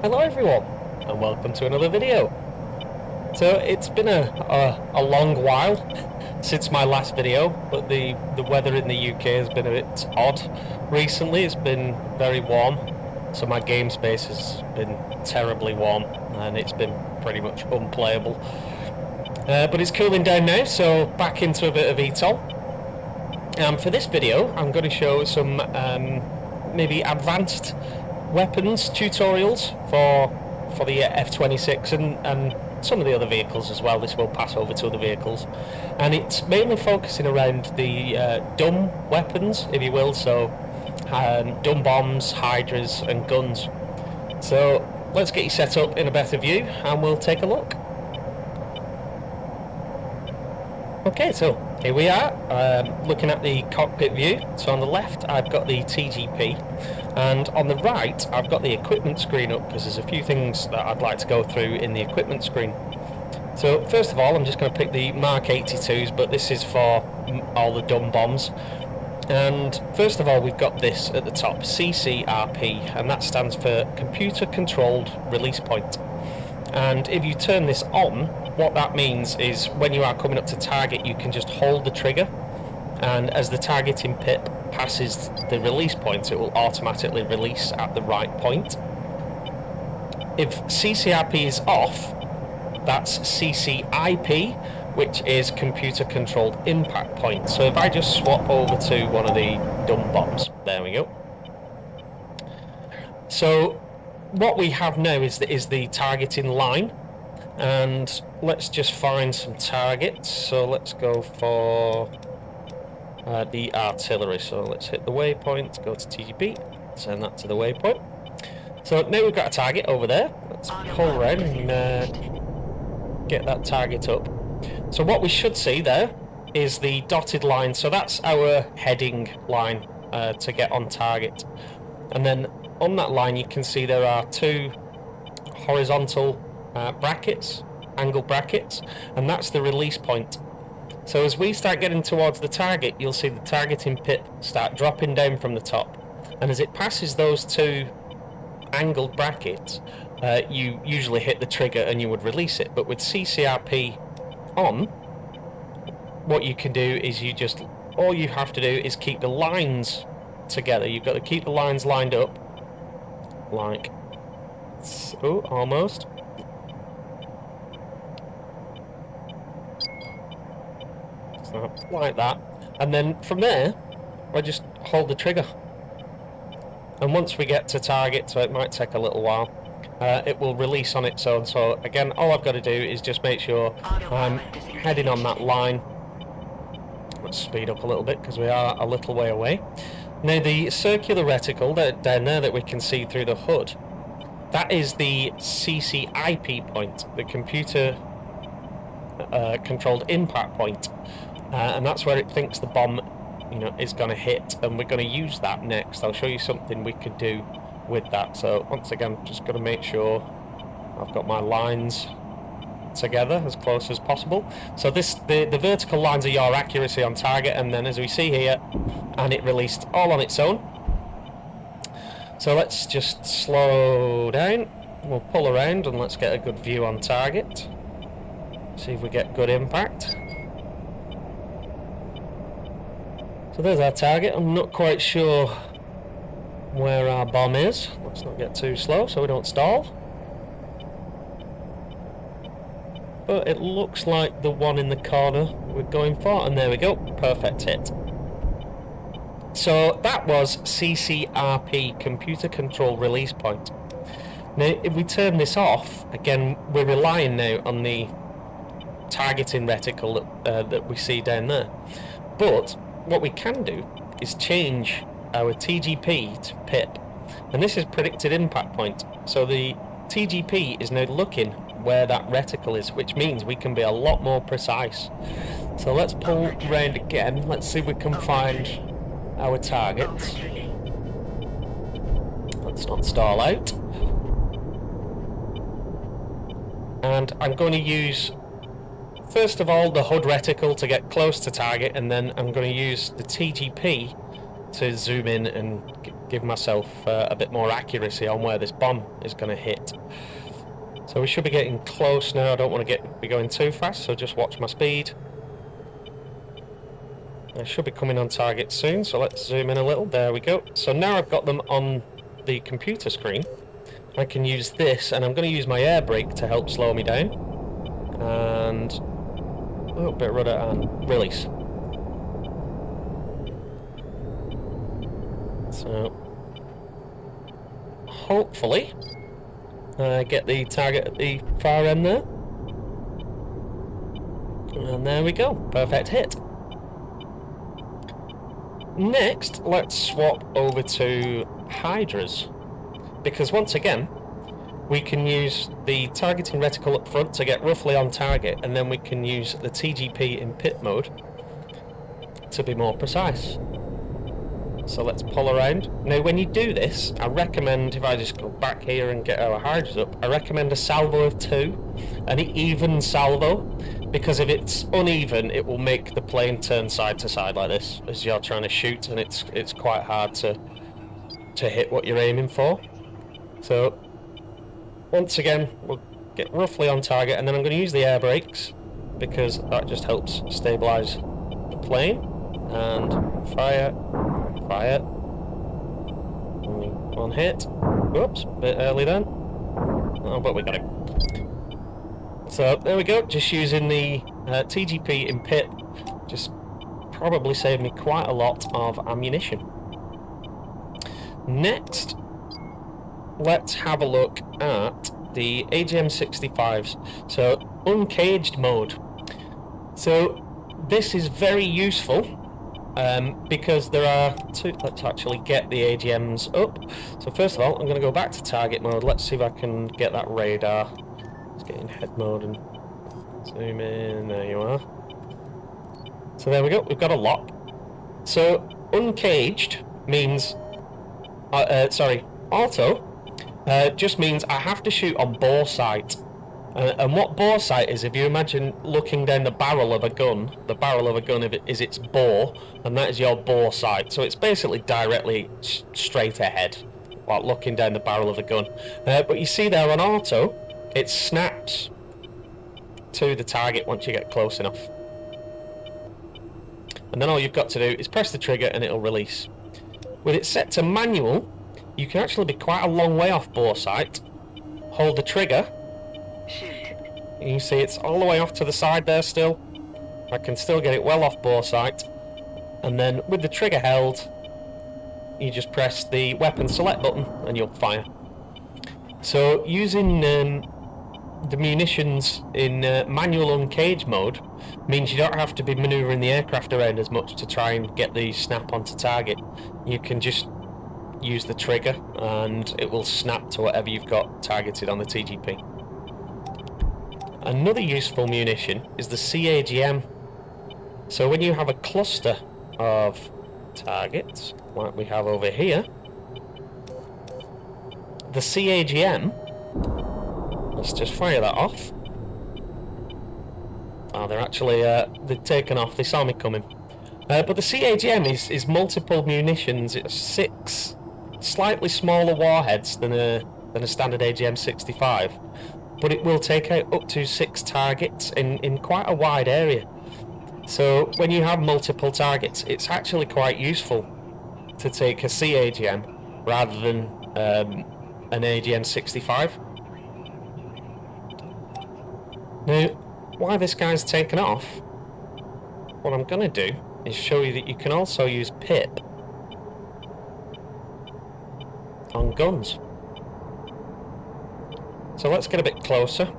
Hello everyone, and welcome to another video. So it's been a long while since my last video, but the weather in the UK has been a bit odd recently. It's been very warm, so my game space has been terribly warm, and it's been pretty much unplayable. But it's cooling down now, so back into a bit of VTOL. For this video, I'm going to show some maybe advanced weapons tutorials for the F-26 and some of the other vehicles as well. This will pass over to other vehicles, and it's mainly focusing around the dumb weapons, if you will, so dumb bombs, Hydras and guns. So let's get you set up in a better view and we'll take a look. Okay, so here we are, looking at the cockpit view. So on the left I've got the TGP, and on the right I've got the equipment screen up, because there's a few things that I'd like to go through in the equipment screen. So first of all, I'm just going to pick the Mark 82s, but this is for all the dumb bombs. And first of all, we've got this at the top, CCRP, and that stands for Computer Controlled Release Point. And if you turn this on, what that means is when you are coming up to target, you can just hold the trigger, and as the targeting PIP passes the release point, it will automatically release at the right point. If CCRP is off, that's CCIP, which is Computer Controlled Impact Point. So if I just swap over to one of the dumb bombs, there we go. So what we have now is the targeting line, and let's just find some targets. So let's go for the artillery. So let's hit the waypoint, go to TGP, send that to the waypoint. So now we've got a target over there. Let's pull around and get that target up. So what we should see there is the dotted line. So that's our heading line to get on target. And then on that line you can see there are two horizontal brackets, angle brackets, and that's the release point. So as we start getting towards the target, you'll see the targeting PIP start dropping down from the top, and as it passes those two angled brackets, you usually hit the trigger and you would release it. But with CCRP on, what you can do is all you have to do is keep the lines together. You've got to keep the lines lined up like so, almost. So, like that, and then from there I just hold the trigger, and once we get to target, so it might take a little while, it will release on its own. So again, all I've got to do is just make sure I'm heading on that line. Let's speed up a little bit because we are a little way away. Now the circular reticle down there that we can see through the hood, that is the CCIP point, the Computer Controlled Impact Point, and that's where it thinks the bomb, is going to hit, and we're going to use that next. I'll show you something we could do with that. So once again, just got to make sure I've got my lines together as close as possible. So the vertical lines are your accuracy on target, and then as we see here, and it released all on its own. So let's just slow down, we'll pull around and let's get a good view on target, see if we get good impact. So there's our target. I'm not quite sure where our bomb is. Let's not get too slow so we don't stall. But it looks like the one in the corner we're going for, and there we go, perfect hit. So that was CCRP, Computer Control Release Point. Now if we turn this off, again we're relying now on the targeting reticle that we see down there. But what we can do is change our TGP to PIP, and this is Predicted Impact Point. So the TGP is now looking where that reticle is, which means we can be a lot more precise. So let's pull round again, let's see if we can find our targets. Let's not stall out. And I'm going to use, first of all, the HUD reticle to get close to target, and then I'm going to use the TGP to zoom in and give myself a bit more accuracy on where this bomb is going to hit. So we should be getting close now. I don't want to be going too fast, so just watch my speed. I should be coming on target soon, so let's zoom in a little. There we go. So now I've got them on the computer screen. I can use this, and I'm going to use my air brake to help slow me down. And a little bit of rudder and release. So hopefully get the target at the far end there. And there we go. Perfect hit. Next, let's swap over to Hydras, because once again we can use the targeting reticle up front to get roughly on target, and then we can use the TGP in PIP mode to be more precise. So let's pull around. Now when you do this, I recommend, if I just go back here and get our Hydras up, I recommend a salvo of 2, an even salvo, because if it's uneven it will make the plane turn side to side like this as you're trying to shoot, and it's quite hard to hit what you're aiming for. So once again we'll get roughly on target, and then I'm going to use the air brakes because that just helps stabilize the plane. And fire. One hit. Whoops, a bit early then. Oh, but we got it. So there we go, just using the TGP in PIP just probably saved me quite a lot of ammunition. Next, let's have a look at the AGM-65s. So uncaged mode. So this is very useful because there are two. Let's actually get the AGMs up. So first of all, I'm going to go back to target mode. Let's see if I can get that radar. Let's get in head mode and zoom in. There you are. So there we go. We've got a lock. So uncaged means, auto just means I have to shoot on bore sight. And what bore sight is, if you imagine looking down the barrel of a gun is its bore, and that is your bore sight. So it's basically directly straight ahead, like looking down the barrel of a gun. But you see there on auto, it snaps to the target once you get close enough. And then all you've got to do is press the trigger and it'll release. With it set to manual, you can actually be quite a long way off bore sight. Hold the trigger. You can see it's all the way off to the side there still. I can still get it well off bore sight. And then with the trigger held, you just press the weapon select button and you'll fire. So using the munitions in manual uncaged mode means you don't have to be manoeuvring the aircraft around as much to try and get the snap onto target. You can just use the trigger and it will snap to whatever you've got targeted on the TGP. Another useful munition is the Cagm. So when you have a cluster of targets, like we have over here, the Cagm, let's just fire that off. Oh, they're actually, they've taken off, they saw me coming. But the Cagm is multiple munitions. It's 6 slightly smaller warheads than a standard AGM-65. But it will take out up to 6 targets in quite a wide area. So when you have multiple targets, it's actually quite useful to take a Cagm rather than an AGM-65. Now, why this guy's taken off, what I'm going to do is show you that you can also use PIP on guns. So let's get a bit closer,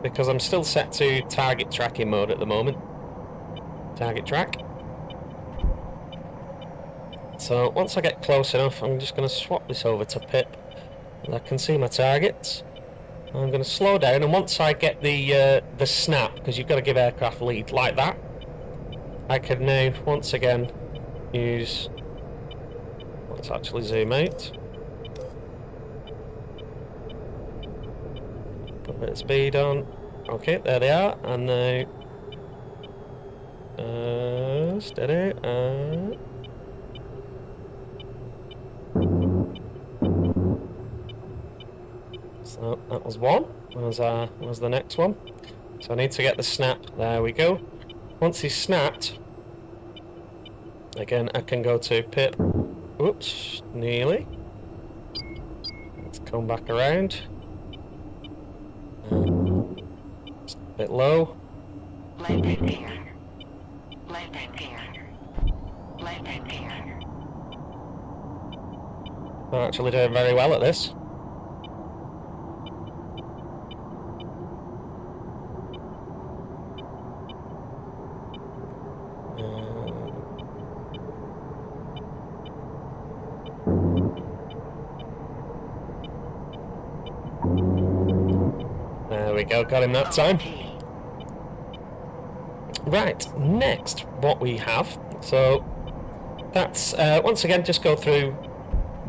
because I'm still set to target tracking mode at the moment. Target track. So once I get close enough, I'm just going to swap this over to PIP, and I can see my targets. I'm going to slow down, and once I get the snap, because you've got to give aircraft lead like that, I can now once again use. Let's actually zoom out. Put a bit of speed on. Okay, there they are, and now steady. So that was one. Was the next one. So I need to get the snap. There we go. Once he's snapped, again I can go to PIP. Oops, nearly. Let's come back around. Just a bit low. Landing gear. Landing gear. Landing gear. I'm actually doing very well at this. There we go, got him that time. Right, next, what we have, so that's, once again, just go through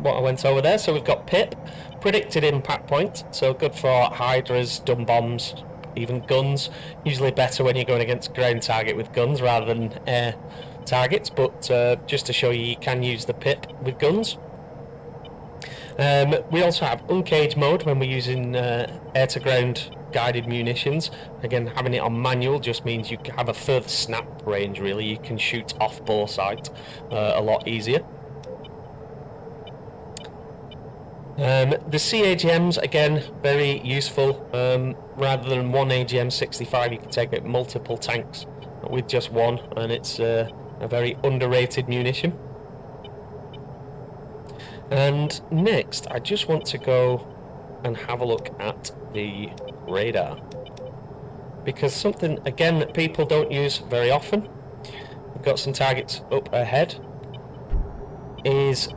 what I went over there. So we've got PIP, predicted impact point, so good for Hydras, dumb bombs, even guns. Usually better when you're going against ground target with guns rather than air targets, but just to show you can use the PIP with guns. We also have uncaged mode when we're using air-to-ground guided munitions. Again, having it on manual just means you have a further snap range, really. You can shoot off bore sight a lot easier. The CAGMs, again, very useful. Rather than one AGM-65, you can take out multiple tanks with just one, and it's a very underrated munition. And next, I just want to go and have a look at the radar, because something, again, that people don't use very often, we've got some targets up ahead, is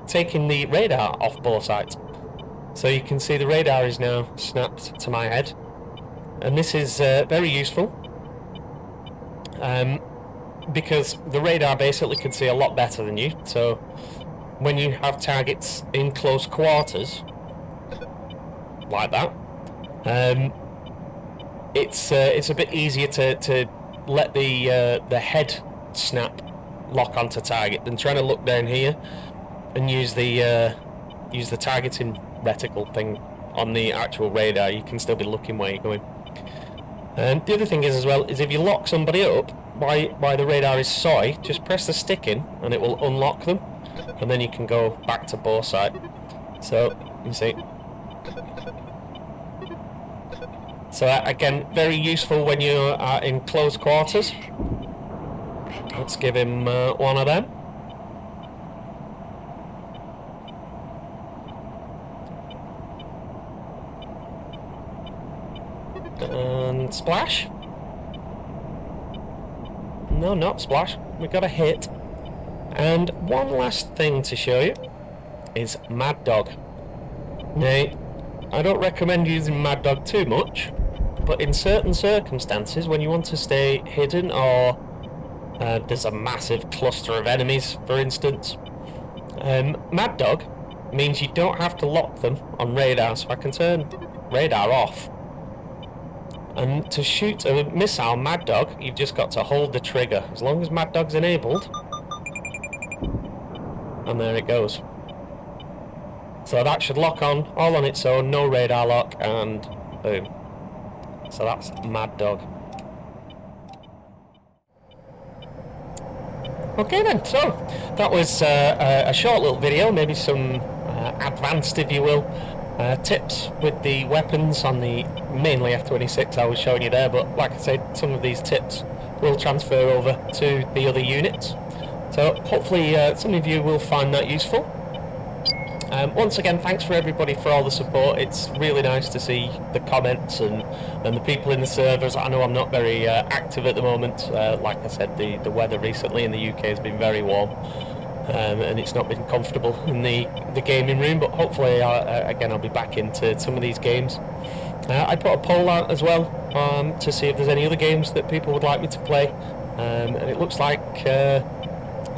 taking the radar off bore sight. So you can see the radar is now snapped to my head, and this is very useful because the radar basically can see a lot better than you. So when you have targets in close quarters like that, it's a bit easier to let the head snap lock onto target than trying to look down here and use the targeting reticle thing on the actual radar. You can still be looking where you're going. And the other thing is as well is if you lock somebody up while the radar is soy, just press the stick in and it will unlock them, and then you can go back to bore sight. So you see. So again, very useful when you are in close quarters. Let's give him one of them. And splash. No, not splash. We got a hit. And one last thing to show you is Mad Dog. Now, I don't recommend using Mad Dog too much, but in certain circumstances, when you want to stay hidden or there's a massive cluster of enemies, for instance, Mad Dog means you don't have to lock them on radar, so I can turn radar off. And to shoot a missile Mad Dog, you've just got to hold the trigger. As long as Mad Dog's enabled, and there it goes. So that should lock on, all on its own, no radar lock, and boom. So that's Mad Dog. Okay then, so that was a short little video, maybe some advanced, if you will, tips with the weapons on the mainly F-26 I was showing you there, but like I said, some of these tips will transfer over to the other units. So hopefully some of you will find that useful. Once again, thanks for everybody for all the support. It's really nice to see the comments and the people in the servers. I know I'm not very active at the moment. Like I said, the weather recently in the UK has been very warm, and it's not been comfortable in the gaming room, but hopefully again I'll be back into some of these games. I put a poll out as well to see if there's any other games that people would like me to play, and it looks like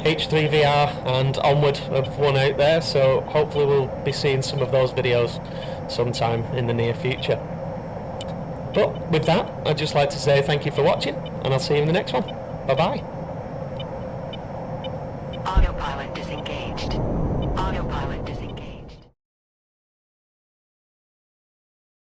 H3 VR and Onward have won out there, so hopefully we'll be seeing some of those videos sometime in the near future. But with that, I'd just like to say thank you for watching, and I'll see you in the next one. Bye bye.